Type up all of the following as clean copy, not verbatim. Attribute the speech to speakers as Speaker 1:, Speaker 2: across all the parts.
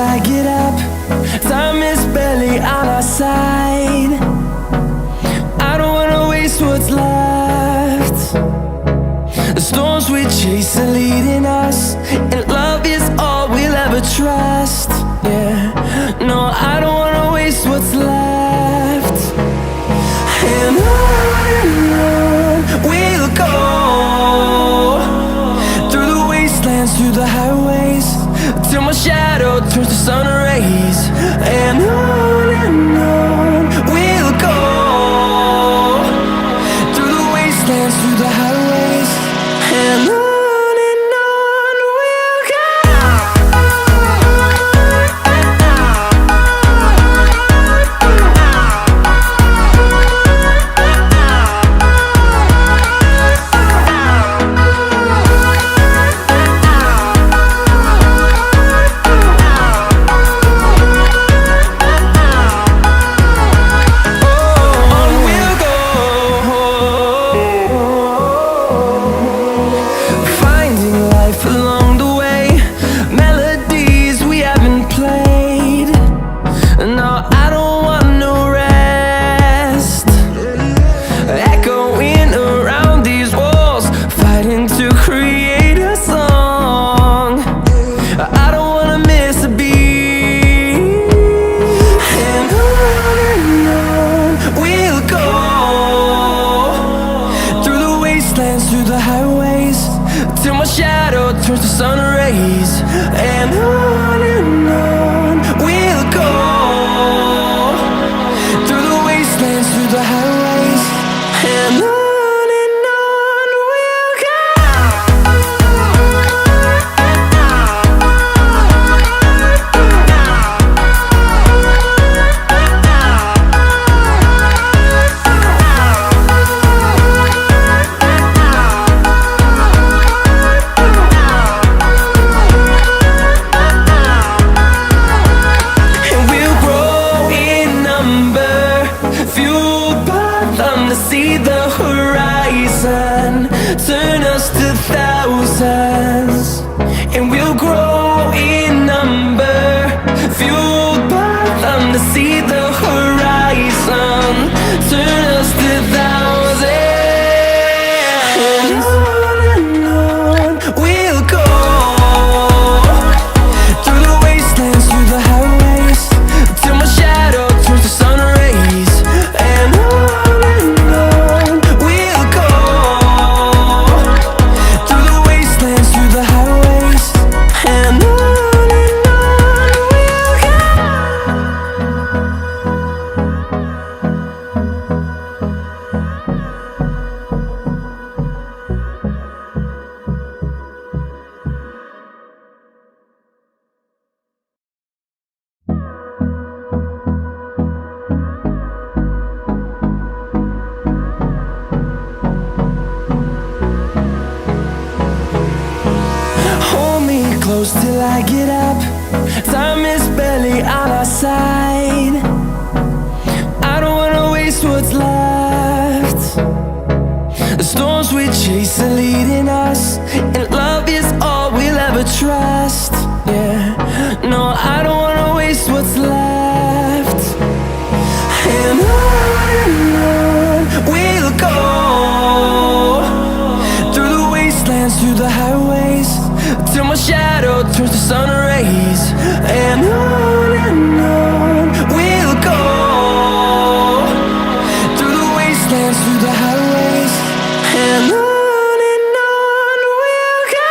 Speaker 1: I get up. Time is barely on our side. I don't wanna waste what's left. The storms we chase are leading us, and love is all we'll ever trust. Yeah, no, I don't wanna waste what's left. And on we'll go, through the wastelands, through the highways, till my shadow turns to sun rays. And on we'll go, through the wastelands, through the highways, and on we'll go. Through the highways, till my shadow turns to sun rays. And on we'll go, through the wastelands, through the highways, and on we'll go. See the horizon, turn us to thousands, and we'll grow in number, fueled by them to see the horizon, turn us to thousands. And on we'll go, through the wastelands, through the highways, till my shadow turns to sun rays. And close till I get up. Time is barely on our side. I don't wanna waste what's left. The storms we chase are leading us, and love is all we'll ever trust. Yeah, no, I don't wanna waste what's left. And on we'll go, through the wastelands, through the highways, till my shadow turns to sun rays. And on we'll go, through the wastelands, through the highways, and on we'll go.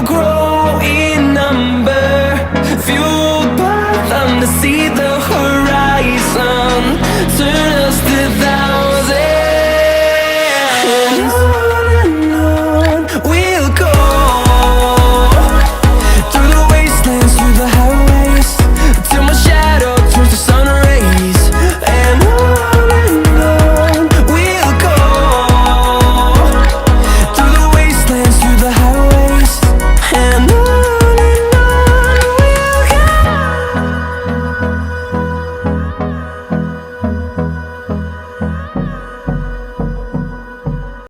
Speaker 1: grow in number, few